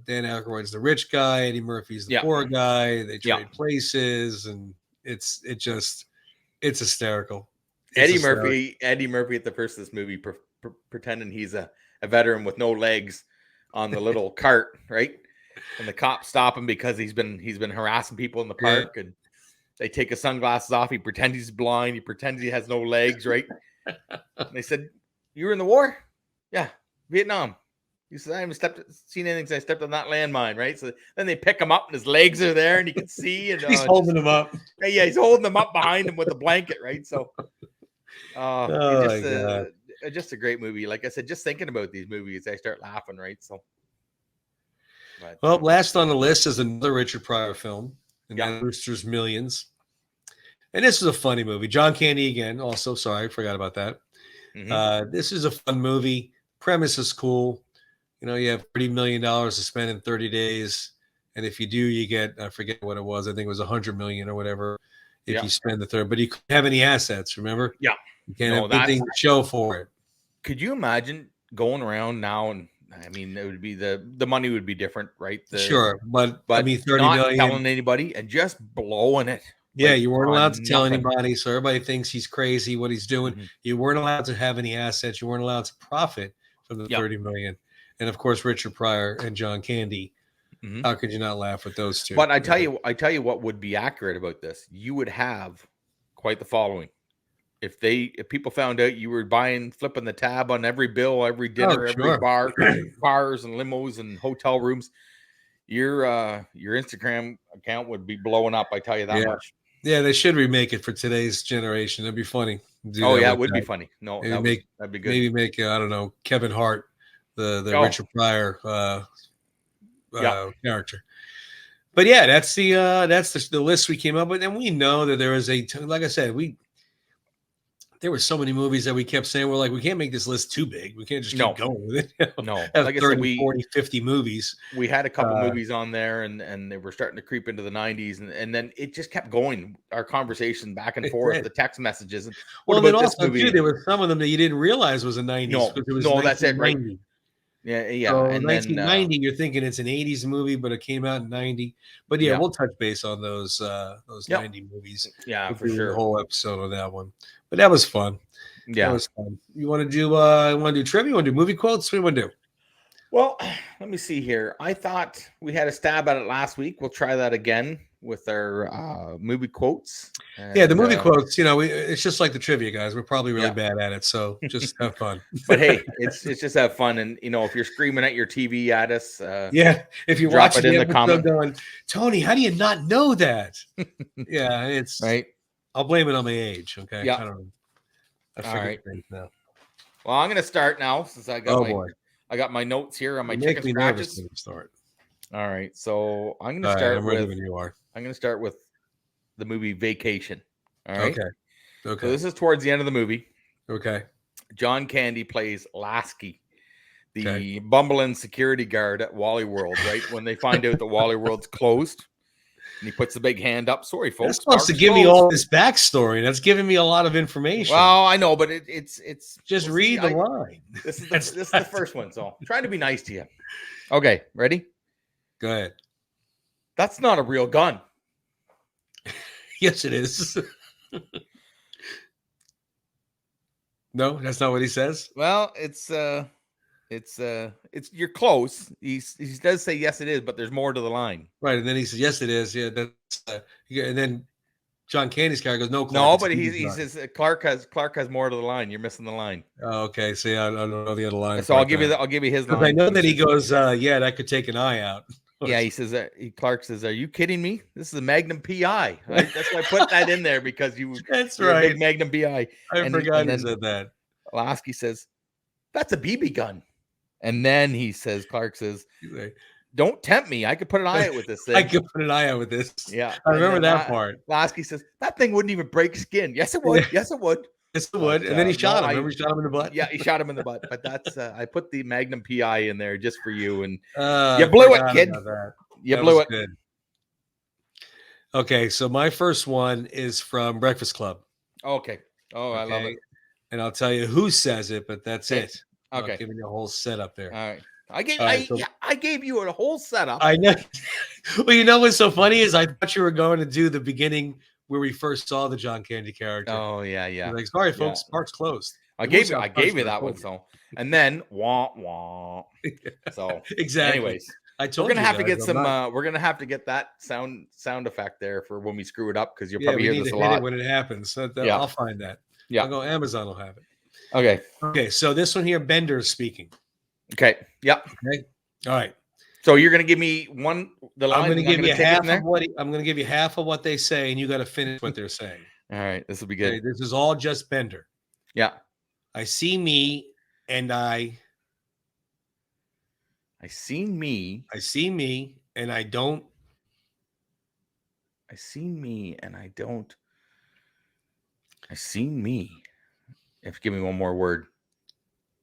Aykroyd's the rich guy. Eddie Murphy's the poor guy. They trade places, and it's hysterical. Eddie Murphy at the first of this movie pretending he's a veteran with no legs on the little cart, right? And the cops stop him because he's been harassing people in the park, and they take his sunglasses off. He pretends he's blind. He pretends he has no legs, right? And they said, "You were in the war?" "Yeah, Vietnam." He said, "I haven't seen anything since I stepped on that landmine," right? So then they pick him up, and his legs are there, and he can see. And he's holding him up. Yeah, he's holding them up behind him with a blanket, right? So, just a great movie. Like I said, just thinking about these movies, I start laughing, right? So, last on the list is another Richard Pryor film, and that Brewster's Millions. And this is a funny movie. John Candy again. Also, sorry, I forgot about that. This is a fun movie. Premise is cool. You have $30 million to spend in 30 days. And if you do, you get, I forget what it was. I think it was 100 million or whatever if Yeah. you spend the third. But you couldn't have any assets, remember? Yeah. You can't No, have anything to show for it. Could you imagine going around now and I mean it would be the money would be different, right? Sure, but I mean 30 not million. telling anybody and just blowing it. Yeah, Like, you weren't allowed to tell nothing. anybody, so everybody thinks he's crazy what he's doing. Mhm. You weren't allowed to have any assets. You weren't allowed to profit from the Yep. 30 million. And of course, Richard Pryor and John Candy. Mhm. How could you not laugh at those two? But I tell you what would be accurate about this. You would have quite the following. If people found out you were flipping the tab on every bill, every dinner, every bar, cars and limos and hotel rooms, your Instagram account would be blowing up. I tell you that much. Yeah, they should remake it for today's generation. That'd be funny. It would be funny. No, that'd be good. Maybe make I don't know, Kevin Hart, the Richard Pryor character. But yeah, that's the list we came up with, and we know that there is like I said, there were so many movies that we kept saying, we're like, we can't make this list too big. We can't just keep going with it. No. Like 30, 40, 50 movies. We had a couple movies on there and they were starting to creep into the 90s. And then it just kept going. Our conversation back and forth, the text messages. And then also, too, there were some of them that you didn't realize was a 90s. No, that's it, right? Yeah. So and 1990, you're thinking it's an 80s movie, but it came out in 90. But yeah, we'll touch base on those 90 movies. Yeah, for sure. A whole episode on that one. But that was fun. Yeah, that was fun. You want to do trivia? You want to do movie quotes? What do you want to do? Well, let me see here. I thought we had a stab at it last week. We'll try that again with our movie quotes. Yeah, the movie quotes. It's just like the trivia, guys. We're probably really bad at it, so just have fun. But hey, it's just have fun, and if you're screaming at your TV at us, if you're watching it in the comment going, Tony, how do you not know that? Yeah, it's right. I'll blame it on my age. Okay. Yeah. I don't know. I forget things now. Well, I'm going to start now since I got my notes here on my chicken scratches. Nervous start. All right. So I'm going to start with. When you are. I'm going to start with the movie Vacation. All right. Okay. So this is towards the end of the movie. Okay. John Candy plays Lasky, the bumbling security guard at Wally World. Right when they find out that Wally World's closed. And he puts the big hand up. Sorry, folks. That's supposed to give me all this backstory. That's giving me a lot of information. Well, I know, but it's just read the line. This is the first one, so I'm trying to be nice to you. Okay, ready? Go ahead. That's not a real gun. Yes, it is. No, that's not what he says. Well, it's you're close. He does say yes it is, but there's more to the line. Right, and then he says yes it is. Yeah, that's and then John Candy's character goes no. Clark, no, but he says Clark has more to the line. You're missing the line. Oh, okay. See, I don't know the other line. So I'll give you his line. I know that he goes, yeah, that could take an eye out. Yeah, he says Clark says, "Are you kidding me? This is a Magnum PI." That's why I put that in there because That's you're right. a big Magnum PI. I forgot he said that. Lasky says, "That's a BB gun." And then Clark says, "Don't tempt me. I could put an eye out with this thing." I could put an eye out with this. Yeah. I remember that part. Lasky says, "That thing wouldn't even break skin." Yes, it would. Yes, it would. Yes, it would. And then he shot him. Remember, he shot him in the butt? Yeah, he shot him in the butt. But that's, I put the Magnum PI in there just for you. And you blew it, kid. You blew it. Good. Okay, so my first one is from Breakfast Club. Okay. Oh, I love it. And I'll tell you who says it, but that's it. Okay. I'm giving you a whole setup there. All right. I gave you a whole setup. I know. Well, you know what's so funny is I thought you were going to do the beginning where we first saw the John Candy character. Oh yeah. You're like, sorry, folks, park's closed. I gave you that one. So, and then wah wah. So exactly. Anyways, I told we're gonna have to get some. We're gonna have to get that sound effect there for when we screw it up because you'll probably hear this a lot when it happens. So I'll find that. Yeah, I'll go. Amazon will have it. Okay. Okay. So this one here, Bender is speaking. Okay. Yep. Okay. All right. So you're gonna give me the line. I'm gonna give you half of what I'm gonna give you half of what they say, and you got to finish what they're saying. All right. This will be good. Okay, this is all just Bender. Yeah. I see me, and I see me, and I don't. I see me, and I don't. I see me. You have to give me one more word.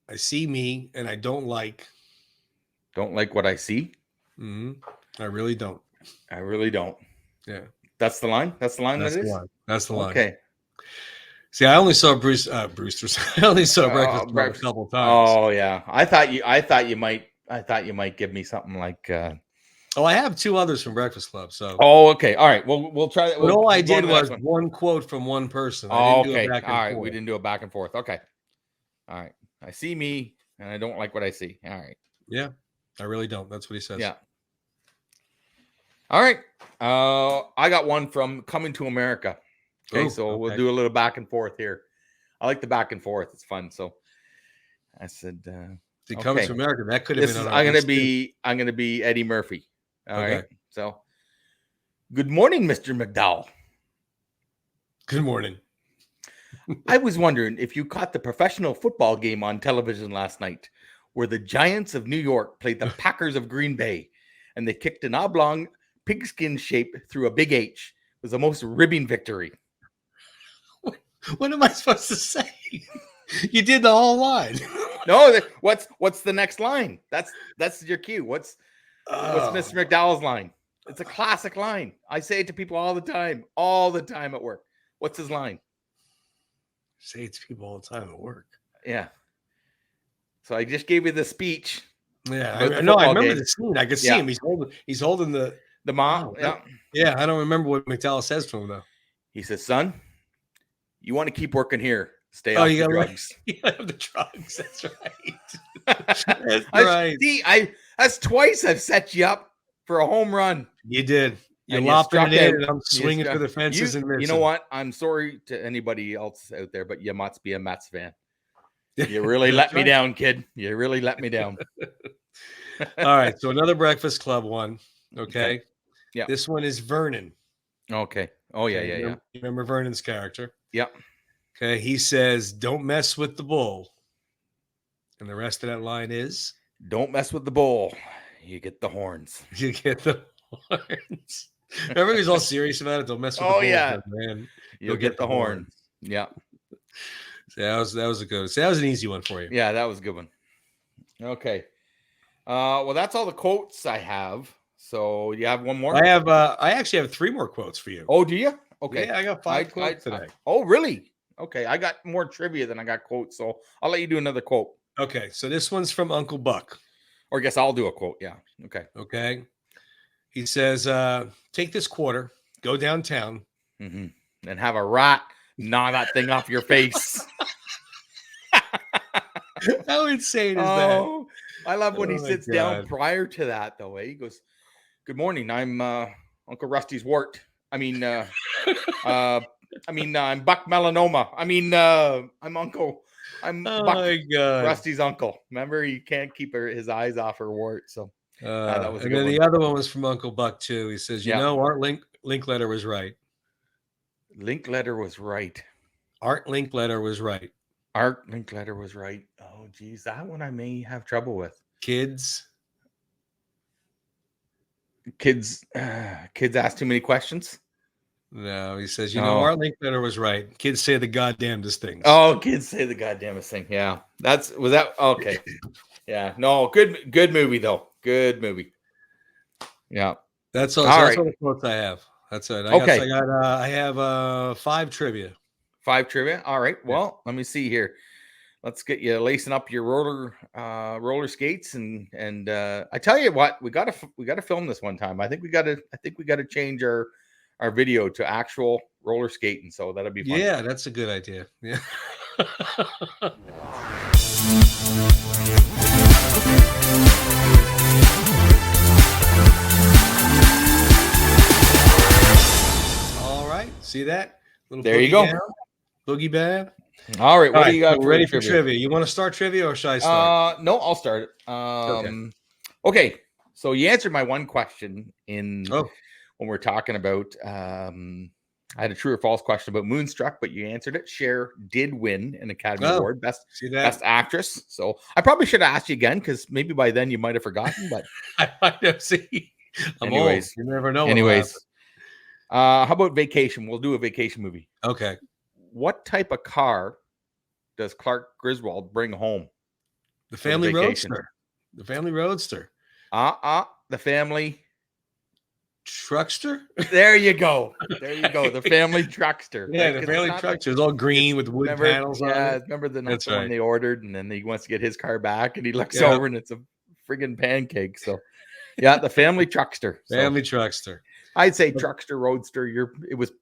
I see me, and I don't like. Don't like what I see? Mm-hmm. I really don't. I really don't. Yeah. That's the line? That's the line That's that the is? line. That's the line. Okay. See, I only saw Brewster's. I only saw Breakfast Club a couple times. Oh yeah. I thought you might give me something like Oh, I have 2 others from Breakfast Club. So. Oh, okay. All right. Well, we'll try that. But all I we'll did was one quote from one person. I didn't do a back and all right. forth. We didn't do a back and forth. Okay. All right. I see me, and I don't like what I see. All right. Yeah, I really don't. That's what he says. Yeah. All right. I got one from Coming to America. Okay, so we'll do a little back and forth here. I like the back and forth. It's fun. So I said, Coming to America. That could have been. I'm gonna be Eddie Murphy. All right. So, good morning, Mr. McDowell. Good morning. I was wondering if you caught the professional football game on television last night, where the Giants of New York played the Packers of Green Bay, and they kicked an oblong pigskin shape through a big H. It was the most ribbing victory. What am I supposed to say? You did the whole line. No, what's the next line? That's your cue. What's Mr. McDowell's line? It's a classic line. I say it to people all the time at work. What's his line? Say it to people all the time at work. Yeah. So I just gave you the speech. Yeah, I remember the scene. I could see him. He's holding the mom. Yeah, I don't remember what McDowell says to him though. He says, "Son, you want to keep working here. Stay off the drugs." You have the drugs. That's right. That's right. That's twice I've set you up for a home run. You did. You lopped it in, and I'm swinging for the fences and missing. You know what? I'm sorry to anybody else out there, but you must be a Mets fan. You really let me down, kid. You really let me down. All right. So another Breakfast Club one. Okay. Yeah. This one is Vernon. Okay. Oh, yeah. You remember Vernon's character? Yeah. Okay. He says, "Don't mess with the bull." And the rest of that line is, "Don't mess with the bull. You get the horns." You get the horns. Remember, he's all serious about it. Don't mess with the bull. Yeah. Man. You'll get the horns. Yeah. So that was a good one. So that was an easy one for you. Yeah, that was a good one. Okay. Well, that's all the quotes I have. So you have one more? I actually have 3 more quotes for you. Oh, do you? Okay. Yeah, I got 5 quotes today. Oh, really? Okay. I got more trivia than I got quotes. So I'll let you do another quote. Okay. So this one's from Uncle Buck. Or I guess I'll do a quote. Yeah. Okay. Okay. He says, "Take this quarter, go downtown, and have a rat gnaw that thing off your face." How insane is that? I love when he sits down prior to that, though. He goes, "Good morning. I'm Uncle Rusty's wart. I'm Buck Melanoma. I'm Buck Rusty's uncle." Remember, he can't keep his eyes off her wart. So that was a good one. The other one was from Uncle Buck too. He says, Art Linkletter was right. Linkletter was right. Art Linkletter was right. Art Linkletter was right. Oh, geez, that one I may have trouble with. Kids ask too many questions. No, he says, Art Linkletter was right. Kids say the goddamnest things. Oh, kids say the goddamnest thing. Yeah, okay. Yeah, no, good movie though. Good movie. Yeah, that's all. That's all the quotes I have. That's it. I have 5 trivia. 5 trivia. All right. Well, let me see here. Let's get you lacing up your roller skates and I tell you what, we gotta film this one time. I think we gotta change our video to actual roller skating. So that'll be fun. Yeah, that's a good idea. Yeah. All right. See that? There you go. Boogie Bab. All right. What do you got? Ready for trivia? You want to start trivia or should I start? No, I'll start it. Okay. So you answered my one question when we're talking about. I had a true or false question about Moonstruck, but you answered it. Cher did win an Academy Award, best actress. So I probably should have asked you again because maybe by then you might have forgotten. But I might have seen. Anyways, you never know. Anyways, how about Vacation? We'll do a vacation movie. Okay. What type of car does Clark Griswold bring home? The family roadster. The family roadster. The family truckster. There you go. There you go. The family truckster. Yeah, right? the family truckster is all green with wood panels on it. Remember the That's one right. they ordered, and then he wants to get his car back, and he looks Yep. over, and it's a friggin' pancake. So, yeah, the family truckster. Family truckster. I'd say truckster, roadster. It was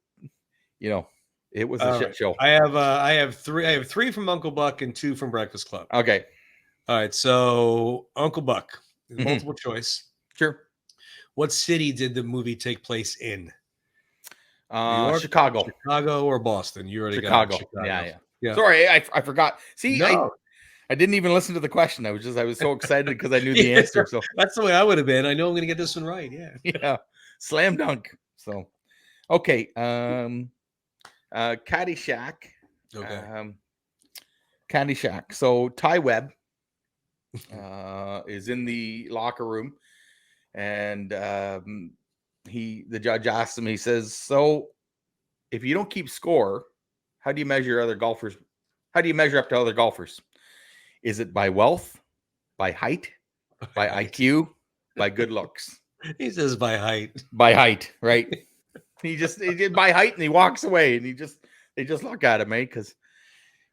a shit show. I have three. I have 3 from Uncle Buck and 2 from Breakfast Club. Okay. All right. So Uncle Buck, multiple choice. Sure. What city did the movie take place in? New York, Chicago, or Boston. You already Chicago. got Chicago. Yeah. Sorry, I forgot. See, no. I didn't even listen to the question. I was so excited because I knew the answer. So that's the way I would have been. I know I'm going to get this one right. Yeah. Yeah. Slam dunk. So, okay. Caddyshack. Okay. Caddyshack. So Ty Webb is in the locker room, and the judge asks him. He says, "So, if you don't keep score, how do you measure other golfers? How do you measure up to other golfers? Is it by wealth, by height, by IQ, by good looks?" He says by height. By height, right? he did by height, and he walks away, and they just look at him, eh? Because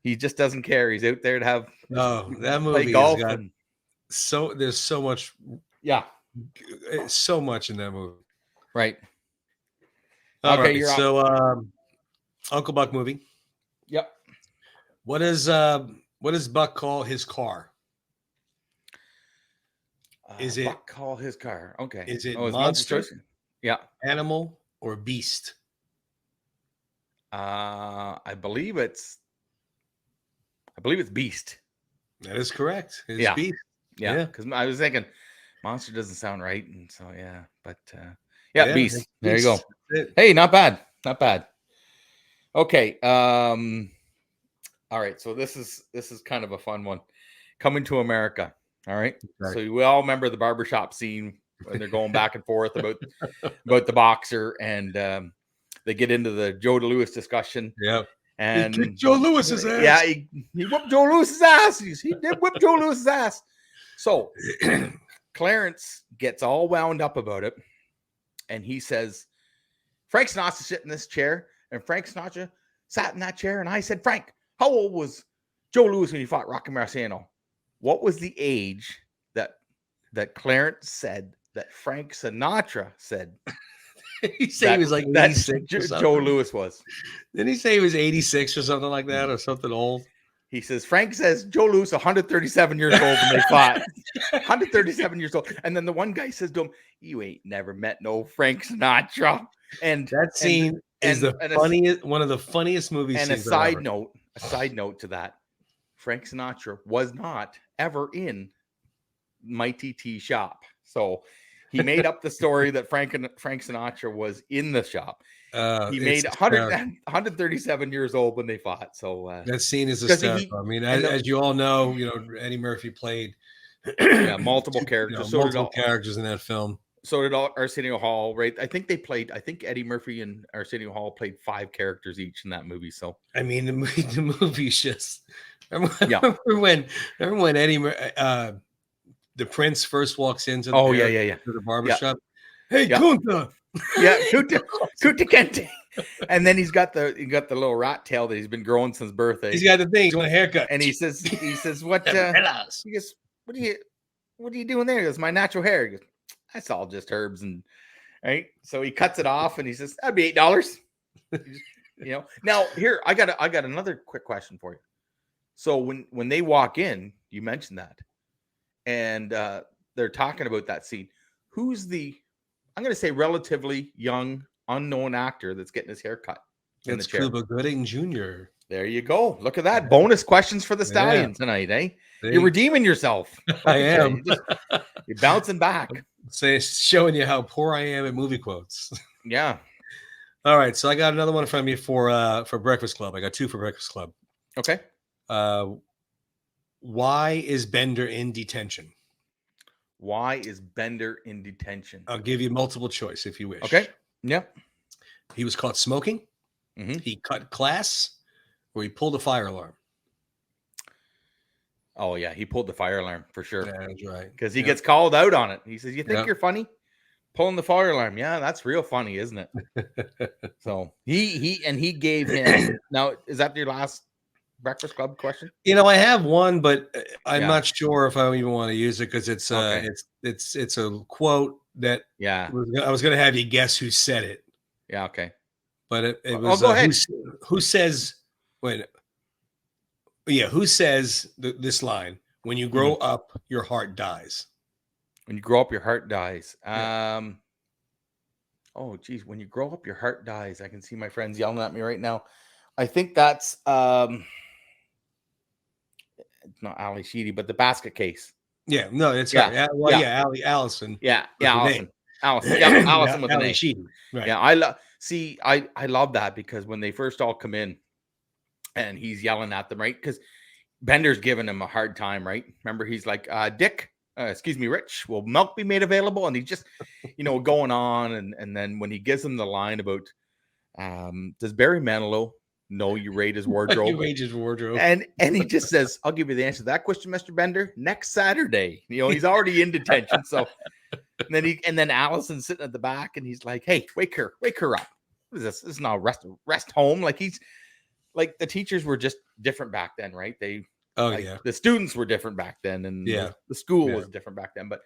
he just doesn't care. He's out there to have that movie play golf. There's so much. Yeah, so much in that movie. Right. Okay, right. So Uncle Buck movie. Yep. What does Buck call his car? Is it Buck call his car? Okay. Is it monster? Yeah. Animal or beast? I believe it's beast. That is correct. It's beast. Yeah. Because I was thinking monster doesn't sound right, and so yeah. But beast. There you go. Hey, not bad. Not bad. Okay. All right. So this is kind of a fun one. Coming to America. All right. So we all remember the barbershop scene when they're going back and forth about the boxer, and they get into the Joe DeLewis discussion. Yeah. And he kicked Joe Lewis's ass. Yeah, he whipped Joe Lewis's ass. He did whip Joe Lewis's ass. So Clarence gets all wound up about it, and he says, Frank Sinatra sitting in this chair, and Frank Sinatra sat in that chair, and I said, Frank, how old was Joe Louis when he fought Rocky Marciano? What was the age that Clarence said that Frank Sinatra said? He said he was like 86. Joe Louis was. Didn't he say he was 86 or something like that, or something old? He says, Frank says Joe Louis 137 years old when they fought. 137 years old. And then the one guy says to him, you ain't never met no Frank Sinatra. And that scene is one of the funniest movies. And a side note to that, Frank Sinatra was not ever in Mighty T shop. So he made up the story that Frank Sinatra was in the shop. He made 137 years old when they fought. So that scene is hysterical. I mean, as you all know, Eddie Murphy played multiple characters. Characters in that film. So did Arsenio Hall, right? I think Eddie Murphy and Arsenio Hall played 5 characters each in that movie. So I mean, the movie's just. Remember when Eddie, the Prince first walks into the the barbershop. Yeah. Hey, Kunta. Yeah, Kunta Kente. And then he's got the little rat tail that he's been growing since birthday. He's got the thing. He's want a haircut. And he says, what? He goes, what are you doing there? He goes, my natural hair. He goes, that's all just herbs, and right. So he cuts it off, and he says, that'd be $8. Now here I got another quick question for you. So when they walk in, you mentioned that, and they're talking about that scene. Who's I'm going to say relatively young, unknown actor that's getting his hair cut in the chair? Cuba Gooding Jr. There you go. Look at that. Bonus questions for the Stallion tonight, eh? You're redeeming yourself. I am. You're bouncing back. Showing you how poor I am at movie quotes. Yeah. All right. So I got another one from you for Breakfast Club. I got 2 for Breakfast Club. Okay. Why is Bender in detention? Why is Bender in detention? I'll give you multiple choice if you wish. Okay. Yep. He was caught smoking. Mm-hmm. He cut class, or he pulled a fire alarm. Oh yeah, he pulled the fire alarm for sure. That's right. Because he gets called out on it. He says, "You think you're funny? Pulling the fire alarm. Yeah, that's real funny, isn't it? So he gave him. Now, is that your last Breakfast Club question? I have one, but I'm not sure if I even want to use it because it's Okay. it's a quote that Yeah. I was going to have you guess who said it. Yeah. Okay. But it Oh, was go ahead. who says wait. Yeah, who says this line? When you grow up, your heart dies. When you grow up, your heart dies. Yeah. Oh, geez. When you grow up, your heart dies. I can see my friends yelling at me right now. I think that's it's not Ali Sheedy, but the basket case. Yeah, no, it's Yeah. her. Well, yeah, Allison. Yeah. With Yeah. the Allison. name. Allison. Yeah. Allison with an Ali A. Sheedy. Right. Yeah. I love that because when they first all come in and he's yelling at them, right? Because Bender's giving him a hard time, right? Remember, he's like, Dick, excuse me, Rich, will milk be made available? And he's just, going on. And then when he gives him the line about, does Barry Manilow know you raid his wardrobe? You raid his wardrobe. And he just says, I'll give you the answer to that question, Mr. Bender, next Saturday. He's already in detention. So and then Allison's sitting at the back and he's like, hey, wake her up. What is this? This is not rest home. Like like the teachers were just different back then, right? The students were different back then, and the school was different back then. But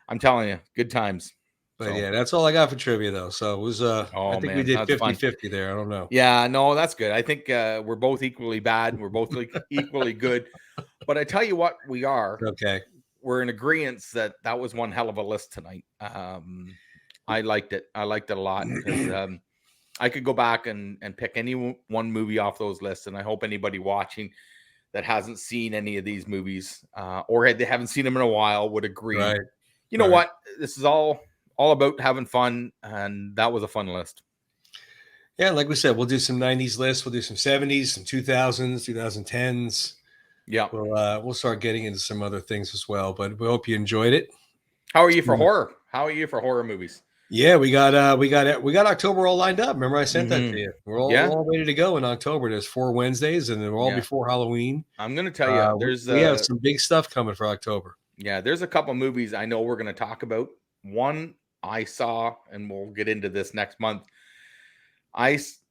I'm telling you, good times. But that's all I got for trivia, though. So it was I think we did 50-50 there. I don't know. Yeah, no, that's good. I think we're both equally bad. We're both equally good. But I tell you what, we are. Okay. We're in agreement that was one hell of a list tonight. I liked it. I liked it a lot because I could go back and pick any one movie off those lists, and I hope anybody watching that hasn't seen any of these movies or they haven't seen them in a while would agree. Right. You know what? This is all about having fun, and that was a fun list. Yeah, like we said, we'll do some 90s lists. We'll do some 70s, some 2000s, 2010s. Yeah. We'll start getting into some other things as well, but we hope you enjoyed it. How are you for horror? How are you for horror movies? Yeah, we got October all lined up. Remember I sent that to you. We're all ready to go in October. There's 4 Wednesdays and they're all before Halloween. I'm going to tell you, we have some big stuff coming for October. Yeah, there's a couple movies I know we're going to talk about. One I saw, and we'll get into this next month.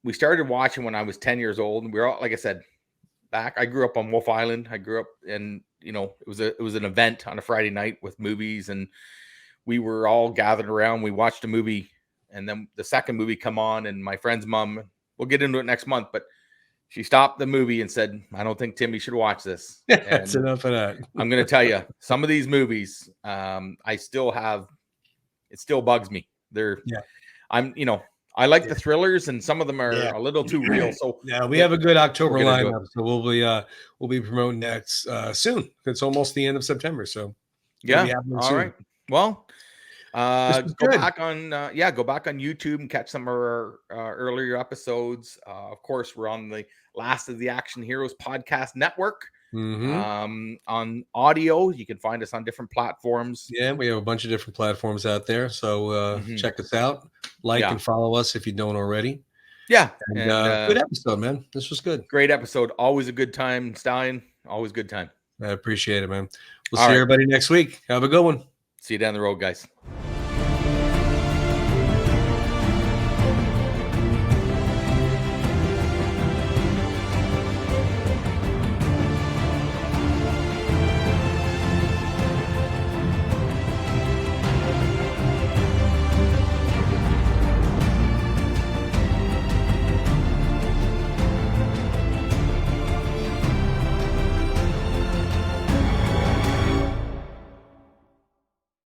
We started watching when I was 10 years old, and we were all, like I said, back. I grew up on Wolf Island. I grew up in, it was an event on a Friday night with movies, and we were all gathered around. We watched a movie, and then the second movie come on, and my friend's mom, we'll get into it next month, but she stopped the movie and said, I don't think Timmy should watch this. That's enough of that. I'm going to tell you, some of these movies, it still bugs me. I like the thrillers, and some of them are a little too real. So we have a good October lineup. So we'll be promoting next soon. It's almost the end of September. So all right. Well, go back on YouTube and catch some of our earlier episodes. Of course, we're on the Last of the Action Heroes podcast network. On audio, you can find us on different platforms. Yeah, we have a bunch of different platforms out there. So check us out, and follow us if you don't already. Yeah, and good episode, man. This was good. Great episode. Always a good time, Stallion. Always a good time. I appreciate it, man. We'll see everybody next week. Have a good one. See you down the road, guys.